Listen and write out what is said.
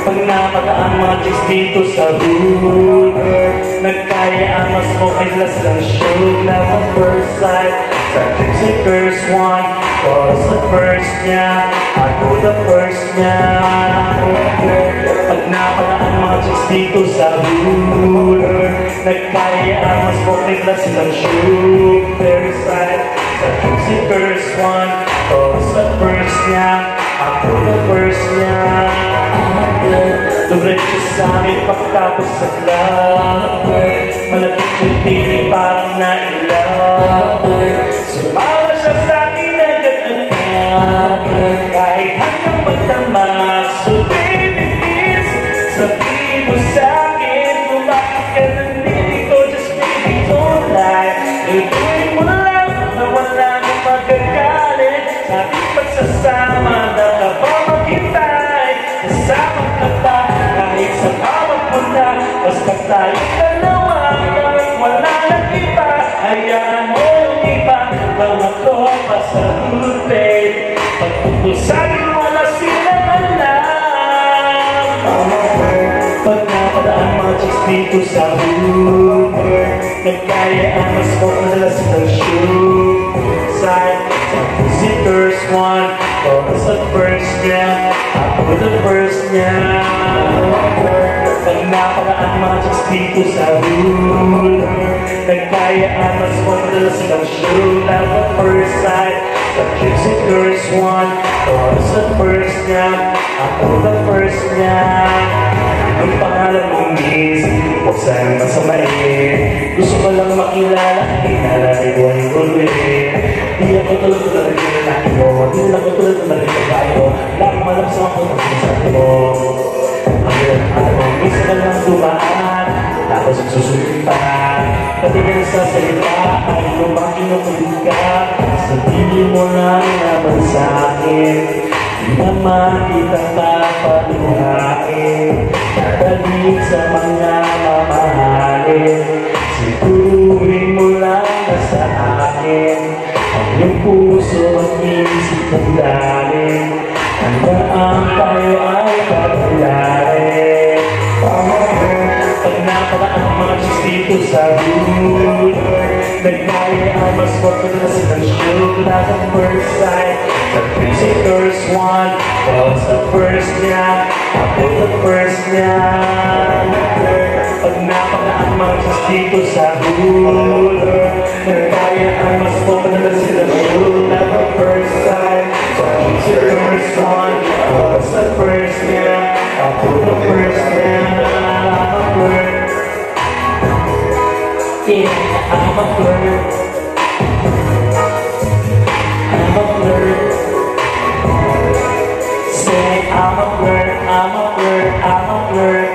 Pag napadaan mga chicks dito sa hood, nagkaya ang mas okay last lang shoot. Love at first sight, sa tricks and first one, cause the first niya, ako the first niya. Pag napadaan mga chicks dito sa hood, nagkaya ang mas okay last lang shoot. First sight, sa tricks and first one, cause the first niya, ako the first niya. Dumiretso sa amin pagtapos sa club, malapit yung TV parang nailag. Sumawa siya sa akin agad-agad, kahit hanggang magdamag. So baby please, sabihin mo sa akin kung bakit ka nandito. Just baby don't lie, gagawin mo lang na wala nang magagalit. Sa ating pagsasama na kapamaghintay, kasama ka ba kahit sa pamagpunta? Basta tayo dalawa, kahit wala nang iba. Hayaan mo yung iba, mga tropa sa hood, babe. Pagpupusanin wala silang alam. Pag napadaan mga chicks dito sa hood, nagkaya ang mas madalas ng shoot. Side, si first one, focus at first niya, ako the first niya. Pag napadaan mga chicks dito sa hood, nagkaya ang mas madalas ng shoot. Love at first sight, sa tricks si first one, focus at first niya, ako the first niya. Ang pangalan mong miss, huwag sanang masamain. Gusto ko lang makilala, kinala ni buhay ulit. Di ako tulad-tulad rin yung lalaki mo, di lang ako tulad-tulad rin yung bayo. Lang malapsa ako ng sinasabi mo. Ang ilang mo, minsan ka lang dumaan, tapos susunod pa. Patingin sa salita, ay lumang kinukulit ka. Sabihin mo lang naman sa akin, di naman kita papaluhain. Dahil sa mga mamahalin, siguruhin mo lang na sa akin ang iyong puso at isip ng dalim. Hanggang tayo ay paglarin. Pag napadaan mga chicks dito sa hood, nagkaya ang mas madalas ng shoot. Not the first sight, the crazy first one, was the first niya, ako the first niya. Pag napadaan mga chicks dito sa hood, nagkaya ang mas madalas ng shoot. Not the first sight, the crazy first one, was the first niya, ako the first niya. Yeah, I'm a flirt. I'm a flirt. Say I'm a flirt, I'm a flirt, I'm a flirt.